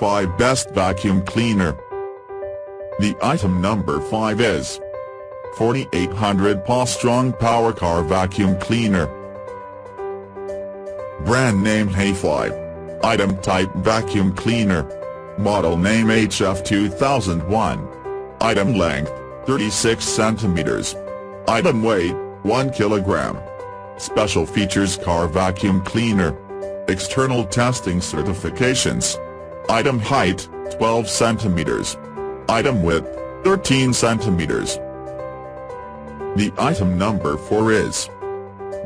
5 Best Vacuum Cleaner. The item number 5 is 4800 HEPA Strong Power Car Vacuum Cleaner. Brand name HEPA. Item type vacuum cleaner. Model name HF 2001. Item length 36 cm. Item weight 1 kg. Special features car vacuum cleaner. External testing certifications. Item height 12 cm. Item width 13 cm. The item number 4 is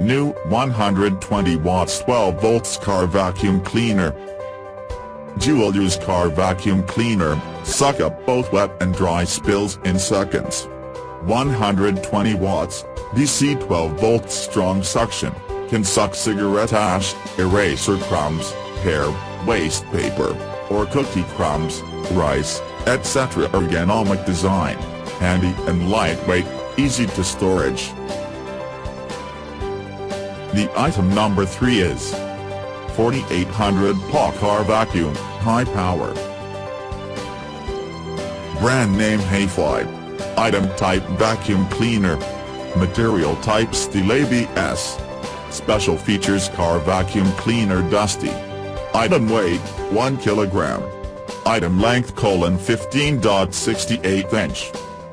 new 120 watts 12 volts car vacuum cleaner. Dual use car vacuum cleaner, suck up both wet and dry spills in seconds. 120 watts, DC 12 volts strong suction, can suck cigarette ash, eraser crumbs, hair, waste paper, or cookie crumbs, rice, etc. Ergonomic design, handy and lightweight, easy to storage. The item number 3 is 4800 HEPA Car Vacuum, High Power. Brand name HEPA. Item type vacuum cleaner. Material type steel ABS. Special features car vacuum cleaner dusty. Item weight 1 kg. Item length 15.68 inch.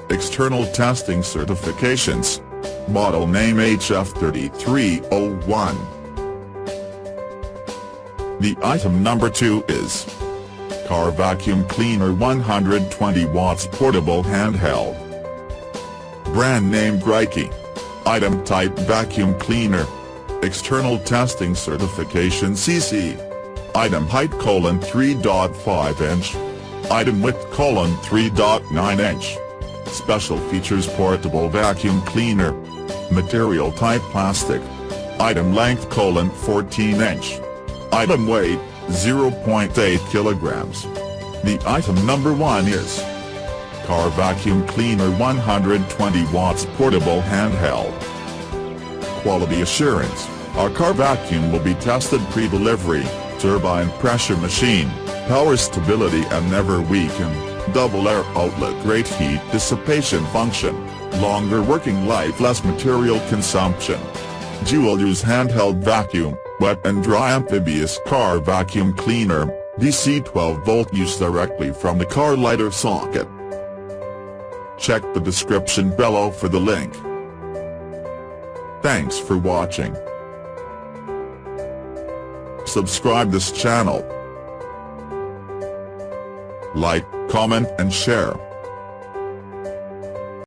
External testing certifications. Model name HF 3301. The item number 2 is car vacuum cleaner 120 watts portable handheld. Brand name Greiche. Item type vacuum cleaner. External testing certification CC. Item height 3.5 inch. Item width 3.9 inch. Special features portable vacuum cleaner. Material type plastic. Item length 14 inch. Item weight 0.8 kilograms. The item number 1 is car vacuum cleaner 120 watts portable handheld. Quality assurance. Our car vacuum will be tested pre-delivery, turbine pressure machine, power stability and never weaken, double air outlet great heat dissipation function, longer working life less material consumption. Dual use handheld vacuum, wet and dry amphibious car vacuum cleaner, DC 12 volt use directly from the car lighter socket. Check the description below for the link. Thanks for watching. Subscribe this channel. Like, comment and share.